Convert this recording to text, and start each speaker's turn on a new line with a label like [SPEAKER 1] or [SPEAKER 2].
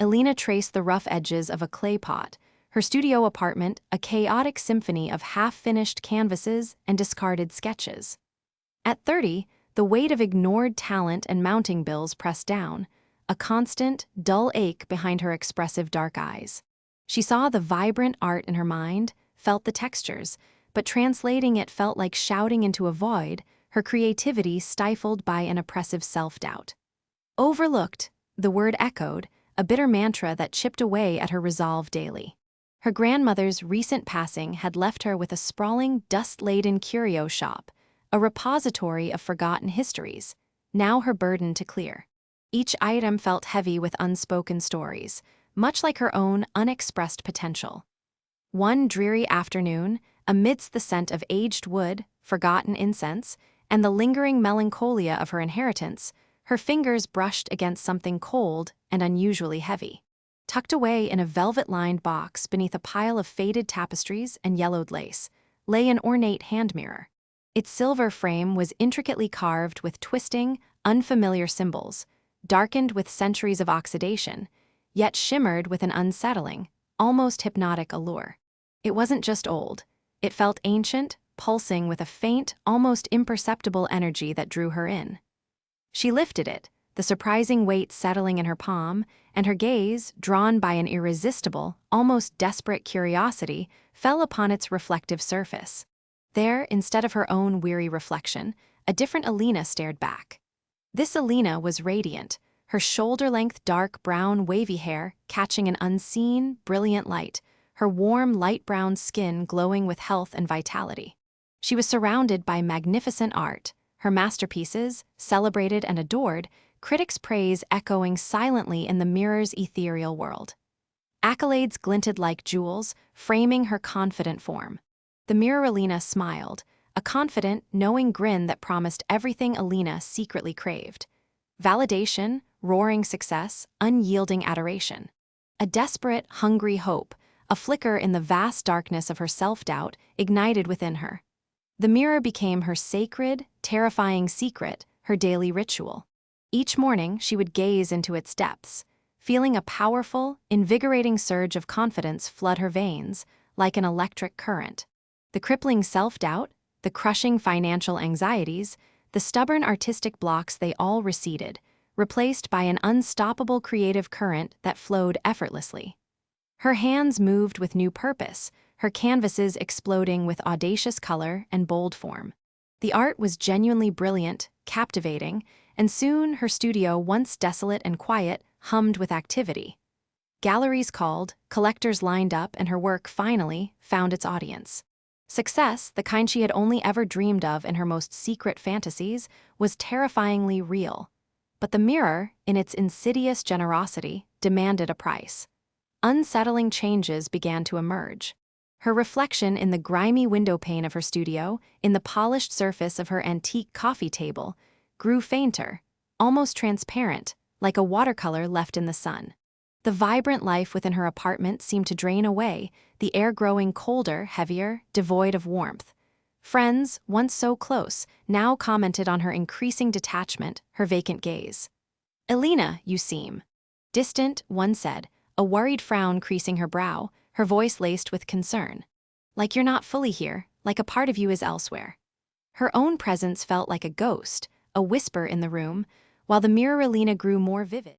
[SPEAKER 1] Alina traced the rough edges of a clay pot, her studio apartment a chaotic symphony of half-finished canvases and discarded sketches. At 30, the weight of ignored talent and mounting bills pressed down, a constant, dull ache behind her expressive dark eyes. She saw the vibrant art in her mind, felt the textures, but translating it felt like shouting into a void, her creativity stifled by an oppressive self-doubt. Overlooked, the word echoed, a bitter mantra that chipped away at her resolve daily. Her grandmother's recent passing had left her with a sprawling, dust-laden curio shop, a repository of forgotten histories, now her burden to clear. Each item felt heavy with unspoken stories, much like her own unexpressed potential. One dreary afternoon, amidst the scent of aged wood, forgotten incense, and the lingering melancholia of her inheritance, her fingers brushed against something cold and unusually heavy. Tucked away in a velvet-lined box beneath a pile of faded tapestries and yellowed lace, lay an ornate hand mirror. Its silver frame was intricately carved with twisting, unfamiliar symbols, darkened with centuries of oxidation, yet shimmered with an unsettling, almost hypnotic allure. It wasn't just old. It felt ancient, pulsing with a faint, almost imperceptible energy that drew her in. She lifted it, the surprising weight settling in her palm, and her gaze, drawn by an irresistible, almost desperate curiosity, fell upon its reflective surface. There, instead of her own weary reflection, a different Alina stared back. This Alina was radiant, her shoulder-length dark brown wavy hair catching an unseen, brilliant light, her warm light brown skin glowing with health and vitality. She was surrounded by magnificent art, her masterpieces, celebrated and adored, critics' praise echoing silently in the mirror's ethereal world. Accolades glinted like jewels, framing her confident form. The mirror Alina smiled, a confident, knowing grin that promised everything Alina secretly craved. Validation, roaring success, unyielding adoration. A desperate, hungry hope, a flicker in the vast darkness of her self-doubt, ignited within her. The mirror became her sacred, terrifying secret, her daily ritual. Each morning, she would gaze into its depths, feeling a powerful, invigorating surge of confidence flood her veins, like an electric current. The crippling self-doubt, the crushing financial anxieties, the stubborn artistic blocks, they all receded, replaced by an unstoppable creative current that flowed effortlessly. Her hands moved with new purpose, her canvases exploding with audacious color and bold form. The art was genuinely brilliant, captivating, and soon her studio, once desolate and quiet, hummed with activity. Galleries called, collectors lined up, and her work finally found its audience. Success, the kind she had only ever dreamed of in her most secret fantasies, was terrifyingly real. But the mirror, in its insidious generosity, demanded a price. Unsettling changes began to emerge. Her reflection in the grimy windowpane of her studio, in the polished surface of her antique coffee table, grew fainter, almost transparent, like a watercolor left in the sun. The vibrant life within her apartment seemed to drain away, the air growing colder, heavier, devoid of warmth. Friends, once so close, now commented on her increasing detachment, her vacant gaze. "Alina, you seem distant," one said, a worried frown creasing her brow, her voice laced with concern. "Like you're not fully here, like a part of you is elsewhere." Her own presence felt like a ghost, a whisper in the room, while the mirror Alina grew more vivid.